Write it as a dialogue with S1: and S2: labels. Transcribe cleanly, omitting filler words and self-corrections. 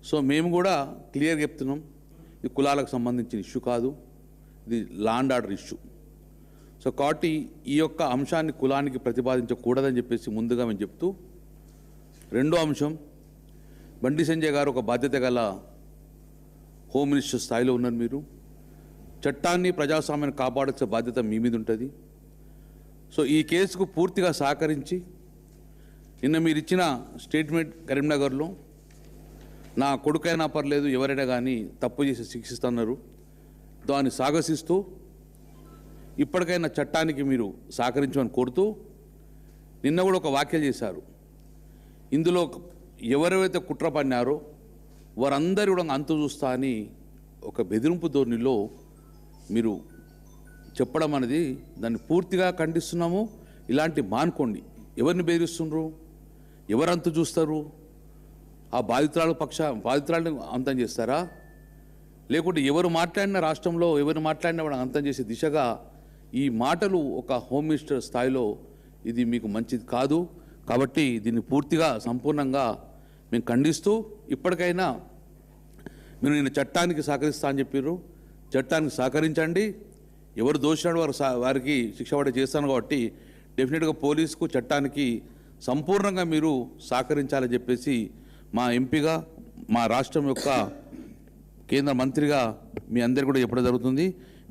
S1: So మేము కూడా క్లియర్గా చెప్తున్నాం, ఇది కులాలకు సంబంధించిన ఇష్యూ కాదు, ఇది law and order issue. So కాబట్టి ఈ యొక్క అంశాన్ని కులానికి ప్రతిపాదించకూడదని చెప్పేసి ముందుగా మేము చెప్తూ, రెండో అంశం, బండి సంజయ్ గారు ఒక బాధ్యత గల హోమ్ మినిస్టర్ స్థాయిలో ఉన్నారు. మీరు చట్టాన్ని ప్రజాస్వామ్యాన్ని కాపాడాల్సిన బాధ్యత మీ మీద ఉంటుంది. సో ఈ కేసుకు పూర్తిగా సహకరించి నిన్న మీరు ఇచ్చిన స్టేట్మెంట్ కరీంనగర్లో నా కొడుకైనా పర్లేదు ఎవరైనా కానీ తప్పు చేసి శిక్షిస్తున్నారు, దాన్ని సాగసిస్తూ ఇప్పటికైనా చట్టానికి మీరు సహకరించమని కోరుతూ నిన్న కూడా ఒక వ్యాఖ్యలు చేశారు. ఇందులో ఎవరైతే కుట్ర పన్నారో వారందరూ కూడా అంతు చూస్తా అని ఒక బెదిరింపు ధోరణిలో మీరు చెప్పడం అనేది దాన్ని పూర్తిగా ఖండిస్తున్నాము. ఇలాంటి మానుకోండి. ఎవరిని బెదిరిస్తున్నారు, ఎవరంతు చూస్తారు? ఆ బాధితురాలను అంతం చేస్తారా? లేకుంటే ఎవరు మాట్లాడిన రాష్ట్రంలో ఎవరు మాట్లాడినా వాడు అంతం చేసే దిశగా ఈ మాటలు ఒక హోమ్ మినిస్టర్ స్థాయిలో ఇది మీకు మంచిది కాదు. కాబట్టి దీన్ని పూర్తిగా సంపూర్ణంగా మేము ఖండిస్తూ ఇప్పటికైనా మీరు నేను చట్టానికి సహకరిస్తా అని చెప్పారు, చట్టానికి సహకరించండి. ఎవరు దోషినాడు వారికి శిక్ష పడే చేస్తాను. కాబట్టి డెఫినెట్గా పోలీసుకు చట్టానికి సంపూర్ణంగా మీరు సహకరించాలని చెప్పేసి మా ఎంపీగా మా రాష్ట్రం యొక్క కేంద్ర మంత్రిగా మీ అందరికీ కూడా చెప్పడం జరుగుతుంది.